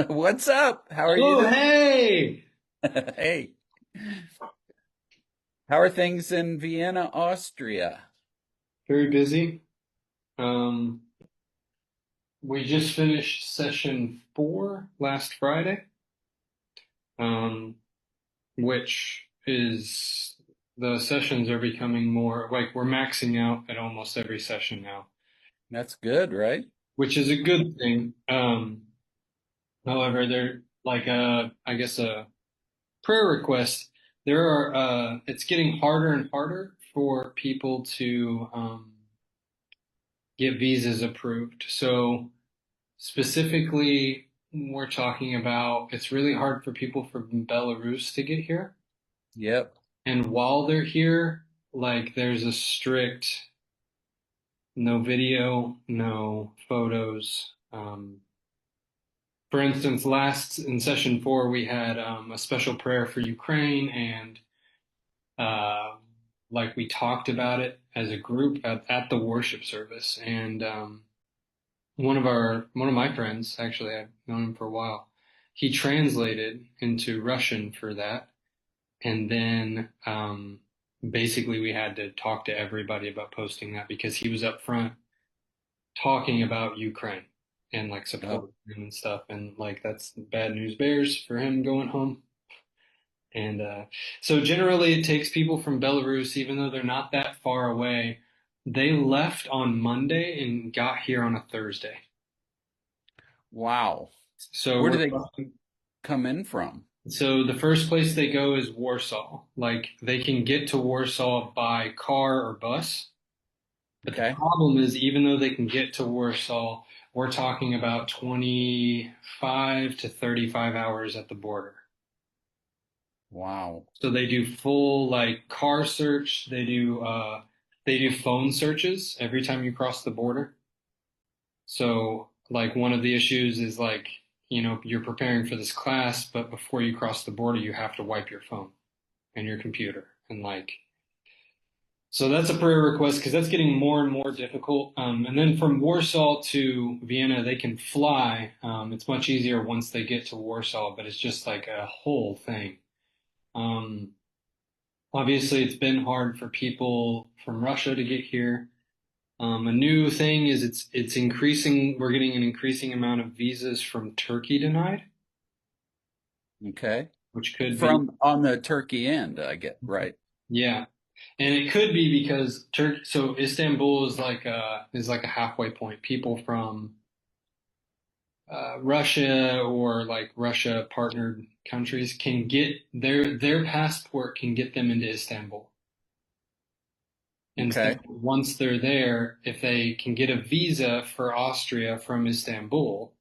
What's up? How are you Oh, doing? hey! Hey, how are things in Vienna, Austria? Very busy. Um, we just finished session 4 last Friday, um, which is the sessions are becoming more like we're maxing out at almost every session now, That's good, right? which is a good thing. However, they're like I guess a prayer request. There are it's getting harder and harder for people to get visas approved. So specifically, we're talking about it's really hard for people from Belarus to get here. Yep. And while they're here, like there's a strict no video, no photos. For instance, last in session 4, we had a special prayer for Ukraine, and uh, like we talked about it as a group at the worship service. And one of my friends, actually, I've known him for a while. He translated into Russian for that, and then basically we had to talk to everybody about posting that because he was up front talking about Ukraine and like Oh, supporting him and stuff, and like that's bad news bears for him going home. And so generally, it takes people from Belarus, even though they're not that far away. They left on Monday and got here on a Thursday. wow. So Where do we're they talking. come in from? So the first place they go is Warsaw. Like they can get to Warsaw by car or bus. But the Okay. problem is, even though they can get to Warsaw, we're talking about 25 to 35 hours at the border. Wow. So they do full like car search. They do phone searches every time you cross the border. So like one of the issues is like, you're preparing for this class, but before you cross the border, you have to wipe your phone and your computer. And like, so that's a prayer request because that's getting more and more difficult. And then from Warsaw to Vienna, they can fly. It's much easier once they get to Warsaw, but it's just like a whole thing. Um, Obviously, it's been hard for people from Russia to get here. A new thing is it's increasing. We're getting an increasing amount of visas from Turkey denied, Okay. which could be, From on the Turkey end, I get, right? yeah, and it could be because Turkey. So Istanbul is like a halfway point. People from Russia or like Russia partnered countries can get their passport can get them into Istanbul. And so Okay. once they're there, if they can get a visa for Austria from Istanbul,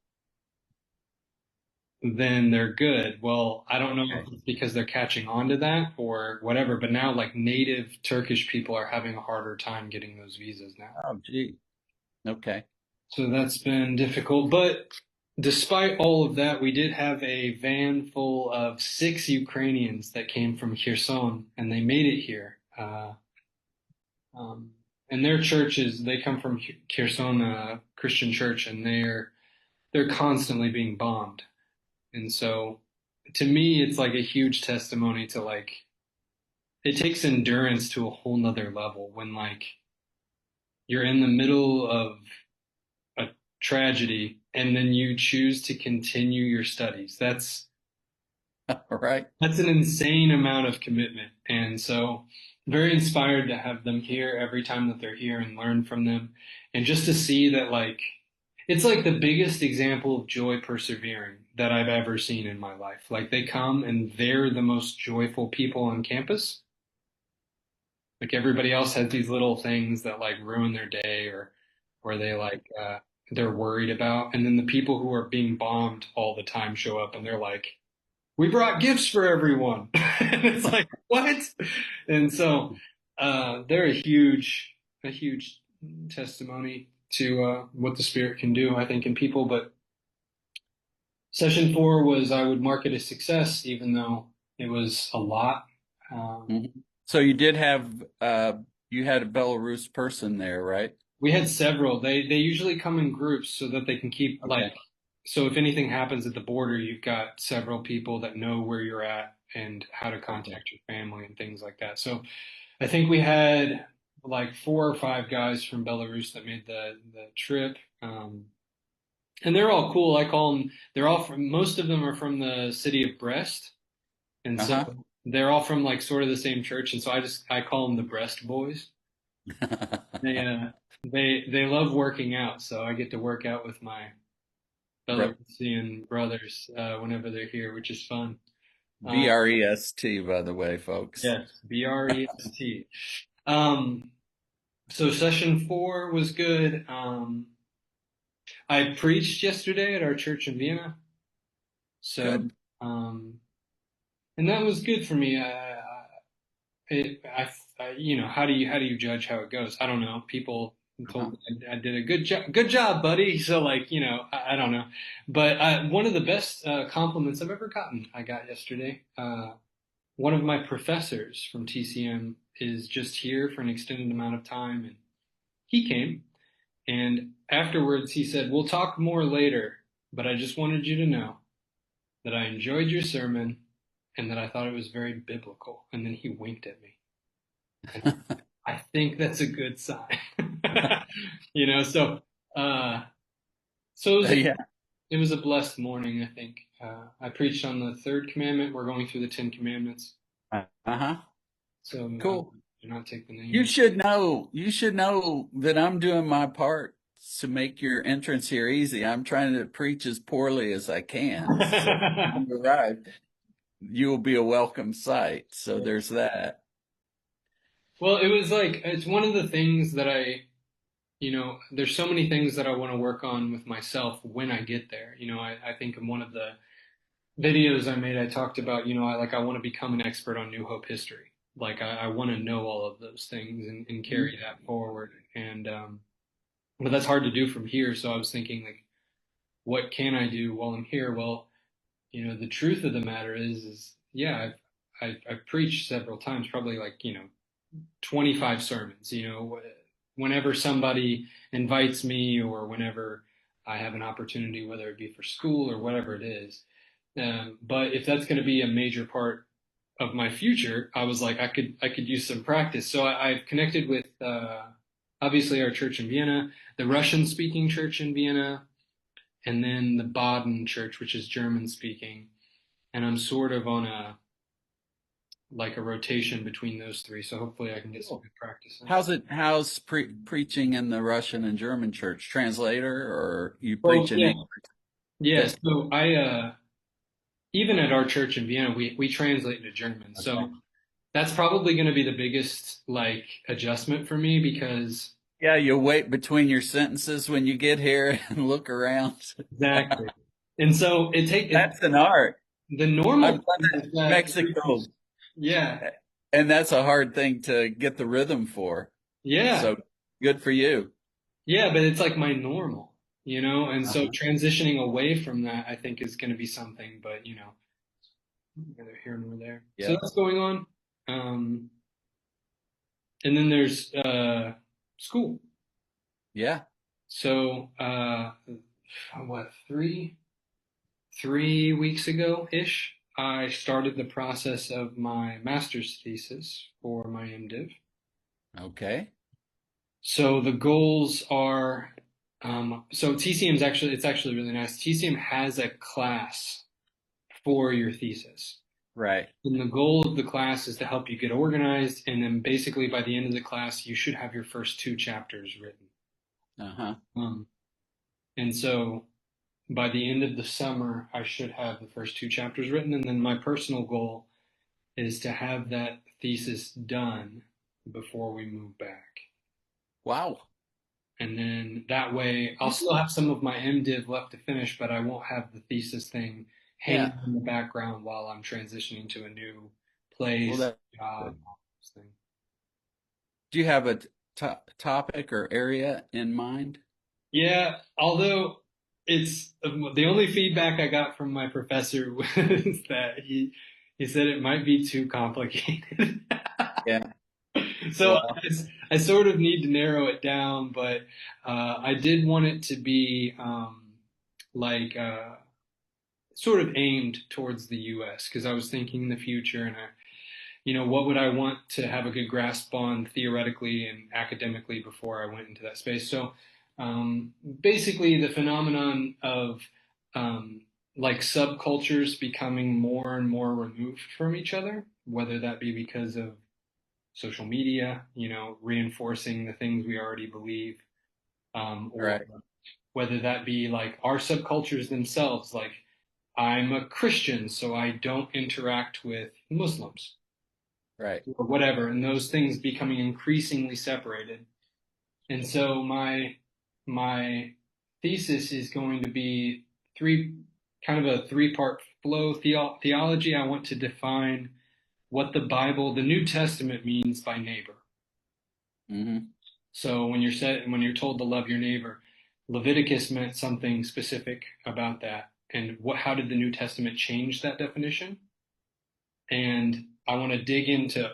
then they're good. Well, I don't know Okay. if it's because they're catching on to that or whatever, but now like native Turkish people are having a harder time getting those visas now. Oh, gee. Okay. So that's been difficult. But despite all of that, we did have a van full of 6 Ukrainians that came from Kherson and they made it here. Um, and their churches, they come from Kherson Christian Church, and they're constantly being bombed. And so, to me, it's like a huge testimony to like it takes endurance to a whole nother level when like you're in the middle of a tragedy and then you choose to continue your studies. All right. That's an insane amount of commitment. And so, very inspired to have them here every time that they're here and learn from them. And just to see that, like, it's like the biggest example of joy persevering that I've ever seen in my life. Like, they come and they're the most joyful people on campus. Like, everybody else has these little things that, like, ruin their day or they, like, they're worried about. And then the people who are being bombed all the time show up and they're like, we brought gifts for everyone. And it's like, what? And so they're a huge testimony to what the Spirit can do, I think, in people. But session 4 was, I would mark it a success, even though it was a lot. Um, Mhm. So you did have you had a Belarus person there, right? we had several. They usually come in groups so that they can keep like Okay. so if anything happens at the border, you've got several people that know where you're at and how to Okay. contact your family and things like that. So I think we had like 4 or 5 guys from Belarus that made the trip. And they're all cool. I call them, they're all from, most of them are from the city of Brest. And so Uh-huh. they're all from like sort of the same church. And so I call them the Brest boys. They, uh, they love working out. So I get to work out with my Bre- Belarusian brothers, whenever they're here, which is fun. Uh, Brest, by the way, folks. yes, Brest. Um, so session 4 was good. I preached yesterday at our church in Vienna. So, Good. um, and that was good for me. How do you judge how it goes? I don't know. People Uh-huh. told me I did a good job, buddy. So like, I don't know. But one of the best compliments I've ever gotten, I got yesterday. One of my professors from TCM is just here for an extended amount of time, and he came. And afterwards, he said, "We'll talk more later, but I just wanted you to know that I enjoyed your sermon and that I thought it was very biblical." And then he winked at me. And I think that's a good sign. You know, so uh, so Yeah. it was a blessed morning, I think. I preached on the third commandment. We're going through the Ten Commandments. Uh-huh. So Cool. do not take the You name. should know, you should know that I'm doing my part to make your entrance here easy. I'm trying to preach as poorly as I can. So when you arrive, you will be a welcome sight. So there's that. Well, it was like, it's one of the things that there's so many things that I want to work on with myself when I get there. I think in one of the videos I made, I talked about, I want to become an expert on New Hope history. Like I want to know all of those things and carry that forward. And but that's hard to do from here. So I was thinking like, what can I do while I'm here? Well, the truth of the matter is yeah, I've preached several times, probably like 25 sermons. Whenever somebody invites me or whenever I have an opportunity, whether it be for school or whatever it is. But if that's going to be a major part of my future, I was like, I could use some practice. So I've connected with obviously our church in Vienna, the Russian speaking church in Vienna, and then the Baden church, which is German speaking. And I'm sort of on a rotation between those three. So hopefully I can get some Cool. good practice in. How's preaching in the Russian and German church? Translator or you Well, preach in yeah, English? yeah. Good. So even at our church in Vienna, we translate into German. Okay. So that's probably going to be the biggest like adjustment for me because Yeah, you'll wait between your sentences when you get here and look around. exactly. And so That's an art. the I've normal done thing that is in that Mexico, yeah, and that's a hard thing to get the rhythm for. yeah, So good for you. yeah, but it's like my normal. And so Uh-huh. transitioning away from that, I think is going to be something, but neither here nor there. So Yep. that's going on. Um, and then there's school. Yeah. So what, 3 weeks ago ish, I started the process of my master's thesis for my MDiv. Okay. So the goals are, so TCM is it's actually really nice. TCM has a class for your thesis. Right. And the goal of the class is to help you get organized. And then basically by the end of the class, you should have your first 2 chapters written. Uh-huh. Um, and so by the end of the summer, I should have the first 2 chapters written. And then my personal goal is to have that thesis done before we move back. Wow. And then that way, I'll still have some of my MDiv left to finish, but I won't have the thesis thing Yeah. hanging in the background while I'm transitioning to a new Well, place, that's job, good. all those things. Do you have a topic or area in mind? Yeah, although it's the only feedback I got from my professor was that he said it might be too complicated. Yeah. So Well, I sort of need to narrow it down, but I did want it to be like sort of aimed towards the US because I was thinking in the future and what would I want to have a good grasp on theoretically and academically before I went into that space. So basically, the phenomenon of um, like subcultures becoming more and more removed from each other, whether that be because of social media, reinforcing the things we already believe, or Right. whether that be like our subcultures themselves, like I'm a Christian, so I don't interact with Muslims Right. or whatever, and those things becoming increasingly separated. And so my thesis is going to be three kind of a three-part flow theology. I want to define what the Bible, the New Testament means by neighbor. Mm-hmm. So when you're told to love your neighbor, Leviticus meant something specific about that. And how did the New Testament change that definition? And I want to dig into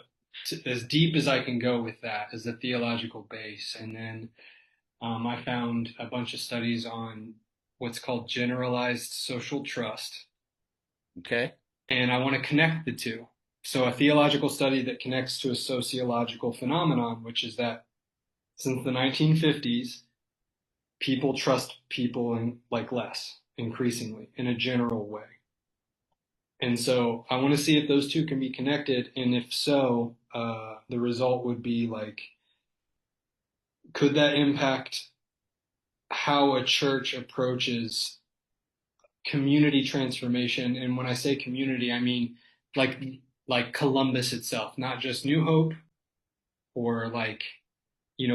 as deep as I can go with that as a theological base. And then I found a bunch of studies on what's called generalized social trust. Okay. And I want to connect the two. So a theological study that connects to a sociological phenomenon, which is that since the 1950s, people trust people like less increasingly in a general way. And so I want to see if those two can be connected. And if so, the result would be like, could that impact how a church approaches community transformation? And when I say community, I mean like like Columbus itself, not just New Hope or like,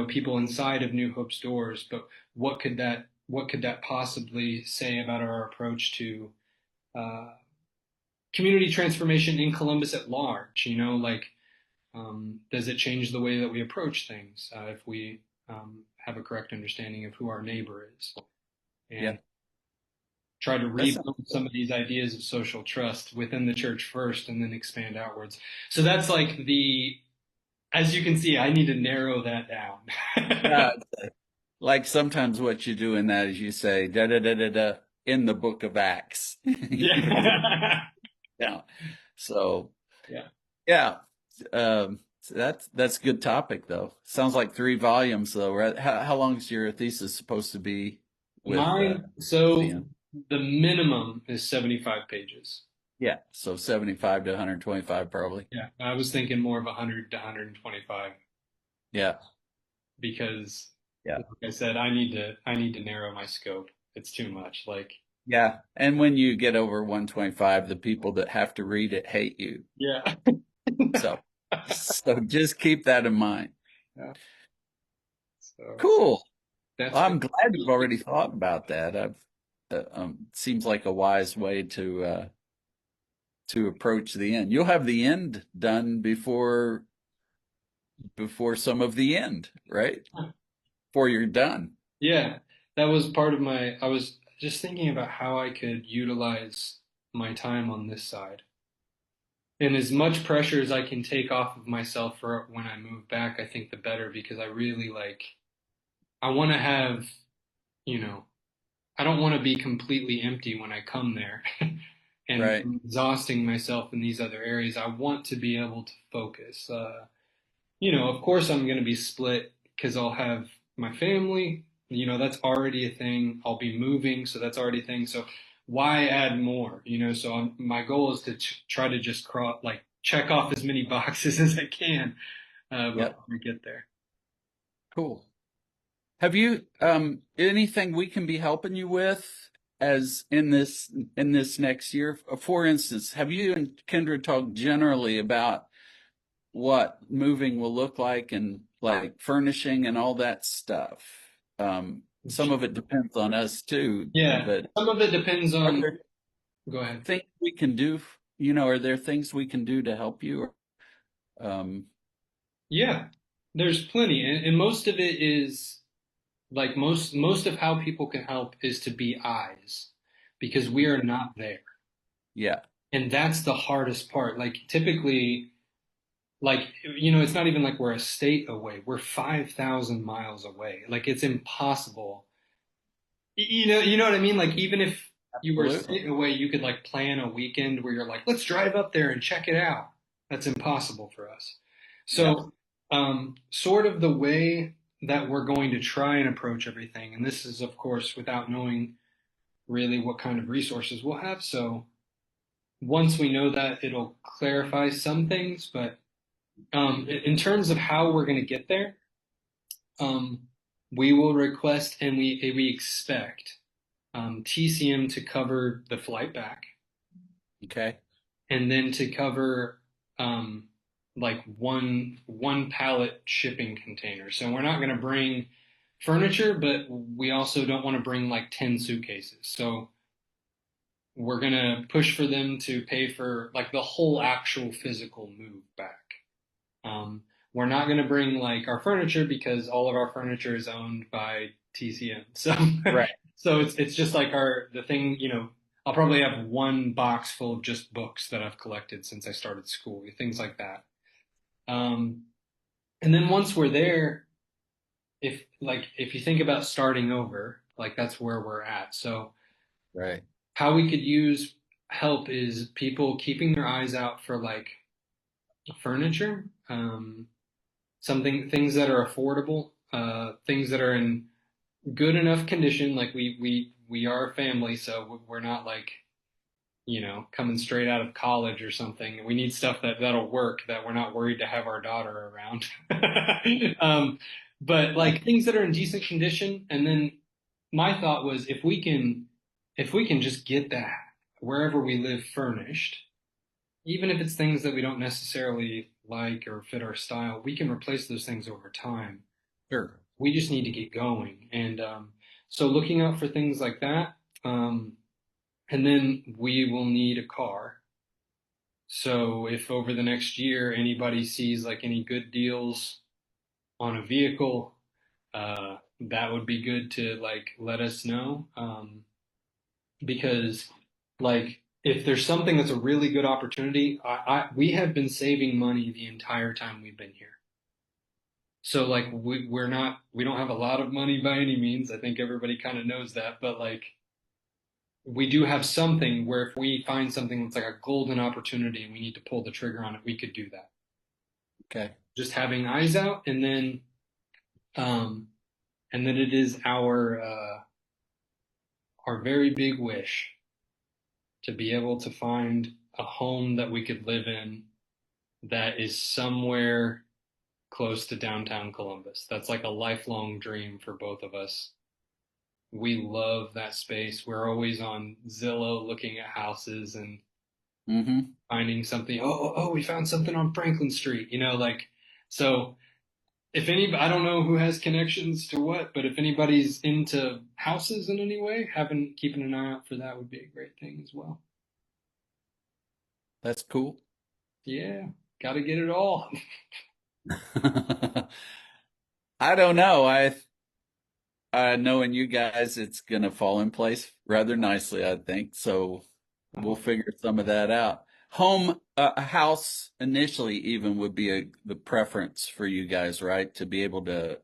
people inside of New Hope's doors, but what could that possibly say about our approach to uh, community transformation in Columbus at large? Like does it change the way that we approach things if we have a correct understanding of who our neighbor is Yeah. and try to That's rebuild some of these ideas of social trust within the church first and then expand outwards. So that's like as you can see, I need to narrow that down. yeah. Like sometimes what you do in that is you say da da da da da in the book of Acts. Yeah. Yeah. So Yeah. yeah. So that's a good topic though. Sounds like 3 volumes though, right? How long is your thesis supposed to be with So CN? the minimum is 75 pages. Yeah. So 75 to 125 probably. Yeah. I was thinking more of 100 to 125 Yeah. because Yeah. like I said, I need to narrow my scope. It's too much. Like, Yeah. And when you get over 125, the people that have to read it hate you. yeah. So so just keep that in mind. Yeah. So Cool. that's Well, good. I'm glad you've already thought about that. Seems like a wise way to approach the end. You'll have the end done before some of the end, right? Before you're done. Yeah. That was part of I was just thinking about how I could utilize my time on this side. And as much pressure as I can take off of myself for when I move back, I think the better because I really I want to have, you know, I don't want to be completely empty when I come there and Right. exhausting myself in these other areas. I want to be able to focus. Of course, I'm going to be split because I'll have my family. That's already a thing. I'll be moving, so that's already a thing. So why add more? So my goal is to try to just check off as many boxes as I can Yep. before we get there. Cool. Have you anything we can be helping you with as in this next year? For instance, have you and Kendra talked generally about what moving will look like and like furnishing and all that stuff? Some of it depends on us too, Yeah, but some of it depends are on. there Go ahead. things we can do? Are there things we can do to help you? Um, Yeah, there's plenty, and most of it is like most of how people can help is to be eyes because we are not there. yeah, And that's the hardest part. Like typically, it's not even like we're a state away. We're 5,000 miles away. Like it's impossible You know what I mean? Like even if you were Absolutely. sitting away, you could like plan a weekend where you're like, let's drive up there and check it out. That's impossible for us. Yeah. So, sort of the way that we're going to try and approach everything, and this is of course without knowing really what kind of resources we'll have. So once we know that, it'll clarify some things. But in terms of how we're going to get there, um, we will request and we expect TCM to cover the flight back, Okay. and then to cover um, like one pallet shipping container. So we're not going to bring furniture, but we also don't want to bring like 10 suitcases. So we're going to push for them to pay for like the whole actual physical move back. Um, we're not going to bring like our furniture because all of our furniture is owned by TCM. So Right. so it's just like our the thing, I'll probably have one box full of just books that I've collected since I started school, things like that. Um, and then once we're there, if you think about starting over, like that's where we're at. So Right. how we could use help is people keeping their eyes out for like furniture, things that are affordable, things that are in good enough condition. Like we are a family, so we're not like coming straight out of college or something. We need stuff that'll work, that we're not worried to have our daughter around. um, but Yeah. like things that are in decent condition. And then my thought was if we can just get that wherever we live furnished, even if it's things that we don't necessarily like or fit our style, we can replace those things over time. Sure. We just need to get going. And so looking out for things like that. And then we will need a car. So if over the next year anybody sees like any good deals on a vehicle, that would be good to like let us know. Because like if there's something that's a really good opportunity, we have been saving money the entire time we've been here. So like we don't have a lot of money by any means. I think everybody kind of knows that, but like we do have something where if we find something that's like a golden opportunity and we need to pull the trigger on it, we could do that. Okay. Just having eyes out, um, and then it is our very big wish to be able to find a home that we could live in that is somewhere close to downtown Columbus. That's like a lifelong dream for both of us. We love that space. We're always on Zillow looking at houses and Mm-hmm. finding something. Oh, we found something on Franklin Street, like so. If any, I don't know who has connections to what, but if anybody's into houses in any way, keeping an eye out for that would be a great thing as well. That's cool. Yeah, got to get it all. I don't know. Knowing you guys, it's gonna fall in place rather nicely, I think. So we'll figure some of that out. A house initially even would be the preference for you guys, right? To be able to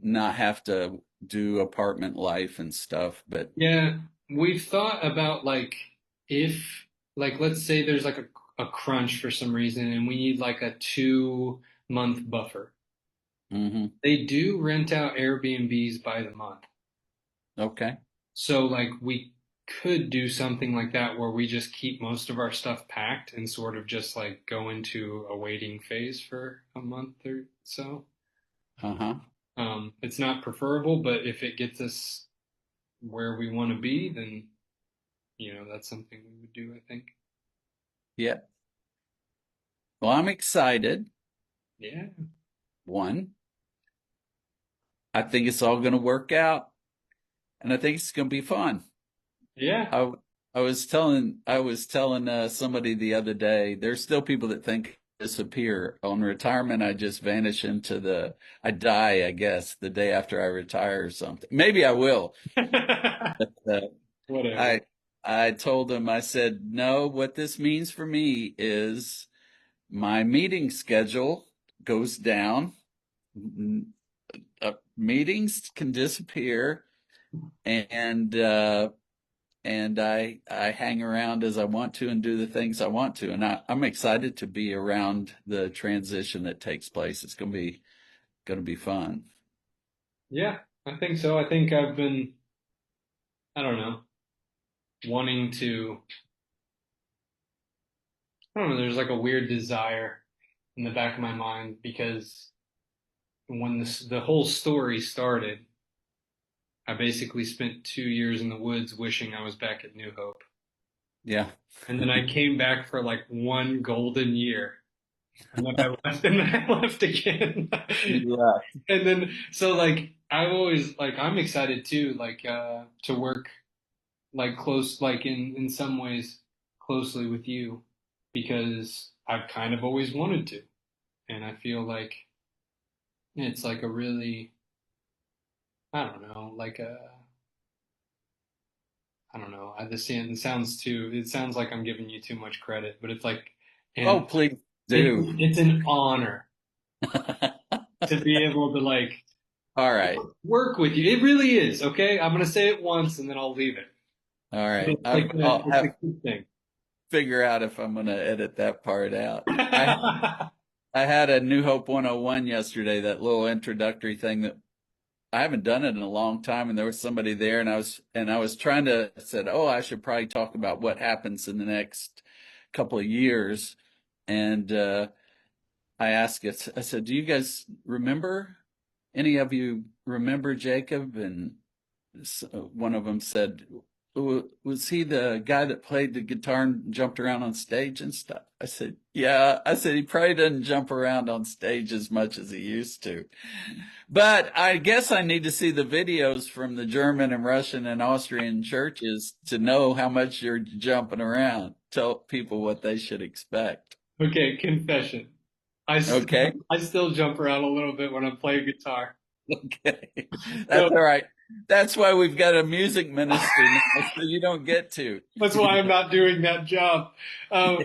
not have to do apartment life and stuff. But Yeah, we've thought about like if like let's say there's like a crunch for some reason and we need like a 2 month buffer. hmm They do rent out Airbnbs by the month. okay, So like we could do something like that where we just keep most of our stuff packed and sort of just like go into a waiting phase for a month or so. uh-huh, It's not preferable, but if it gets us where we want to be, then that's something we would do, I think. yeah. Well, I'm excited. Yeah. One, I think it's all going to work out, and I think it's going to be fun. Yeah. I I was telling somebody the other day. There's still people that think I disappear on retirement. I just vanish I die, I guess, the day after I retire or something. Maybe I will. Uh, Whatever. I I told him, I said, no, what this means for me is my meeting schedule goes down. Meetings can disappear. and I hang around as I want to and do the things I want to. And I'm excited to be around the transition that takes place. It's going to be fun. Yeah, I think so. I think I've been, I don't know, wanting to, I don't know, there's like a weird desire in the back of my mind because when the whole story started, I basically spent 2 years in the woods wishing I was back at New Hope. Yeah. And then I came back for like one golden year. And then I left and then I left again. Yeah. And then so like I always like I'm excited too, like to work like close like in some ways closely with you because I've kind of always wanted to. And I feel like it's like a really I don't know, like a I don't know. It sounds too. It sounds like I'm giving you too much credit, but it's like, Oh, and please do. it's an honor to be able to like All right. work with you. It really is. Okay, I'm gonna say it once and then I'll leave it. All right. It's like I'll it's a have good thing. figure out if I'm going to edit that part out. I had a New Hope 101 yesterday, that little introductory thing that I haven't done it in a long time, and there was somebody there, and I was trying to said, oh, I should probably talk about what happens in the next couple of years, and I asked it. I said, "Do you guys remember? Any of you remember Jacob?" And one of them said, Was he the guy that played the guitar and jumped around on stage and stuff?" I said, "Yeah." I said, "He probably doesn't jump around on stage as much as he used to. But I guess I need to see the videos from the German and Russian and Austrian churches to know how much you're jumping around. Tell people what they should expect." Okay, confession. Okay. I still jump around a little bit when I'm playing guitar. Okay. So That's all right. That's why we've got a music minister now, so you don't get to. that's why I'm not doing that job. Um,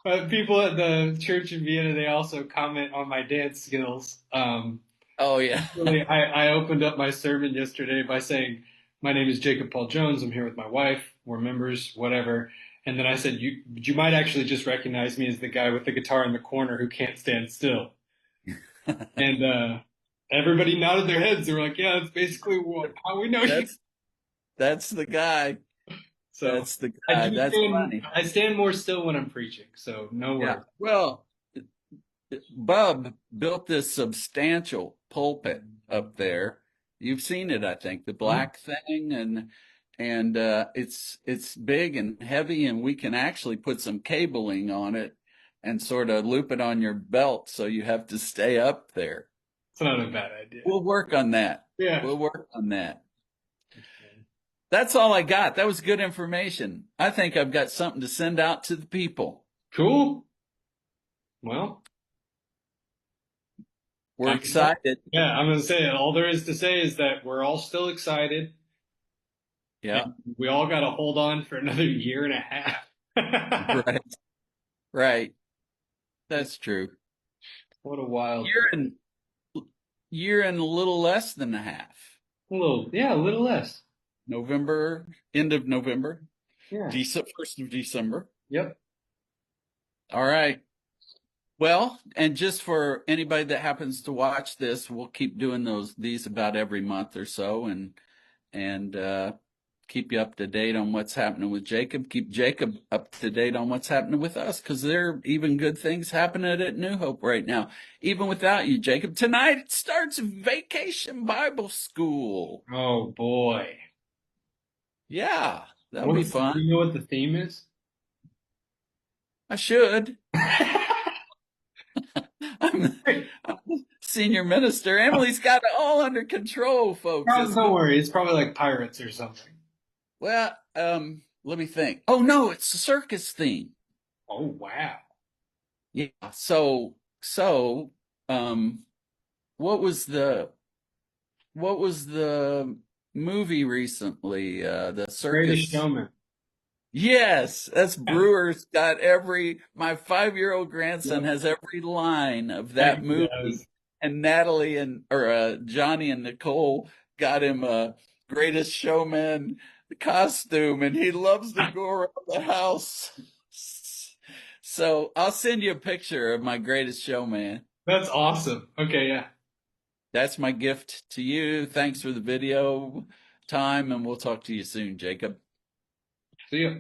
but people at the church in Vienna, they also comment on my dance skills. Oh, yeah. Really, I opened up my sermon yesterday by saying, "My name is Jacob Paul Jones. I'm here with my wife. We're members, whatever." And then I said, "You might actually just recognize me as the guy with the guitar in the corner who can't stand still." And everybody nodded their heads. They were like, "Yeah, that's basically how we know you." That's that's the guy. So That's the I guy. do That's stand. funny. I stand more still when I'm preaching. So no Yeah. worries. Well, Bub built this substantial pulpit up there. You've seen it, I think, the Mhm. black thing, and it's big and heavy, and we can actually put some cabling on it and sort of loop it on your belt so you have to stay up there. It's not a bad idea. We'll work on that. Yeah. We'll work on that. That's all I got. That was good information. I think I've got something to send out to the people. Cool. Well, We're excited. yeah, I'm gonna say all there is to say is that we're all still excited. Yeah. And we all got to hold on for another year and a half. Right. Right. That's true. What a wild, Year and year and a little less than a half. a little less. November, end of November, Yeah. 1st of December. Yep. All right. Well, and just for anybody that happens to watch this, we'll keep doing these about every month or so, and keep you up to date on what's happening with Jacob. Keep Jacob up to date on what's happening with us, because there are even good things happening at New Hope right now, even without you, Jacob. Tonight it starts Vacation Bible School. Oh boy. Yeah, that'll be Do fun. you know what the theme is? I should. I'm senior minister. Emily's got it all under control, folks. Don't worry, it's probably like pirates or something. Well, let me think. Oh no, it's a circus theme. Oh wow. Yeah. So, um, what was the movie recently? The Greatest circus. Showman. Yes, that's Yeah. Brewer's got my 5-year-old grandson Yep. has every line of Yeah, that he movie. does. And Natalie or Johnny and Nicole got him Greatest Showman costume, and he loves to go around the house. So I'll send you a picture of my Greatest Showman. That's awesome. Okay, yeah. That's my gift to you. Thanks for the video time, and we'll talk to you soon, Jacob. See ya.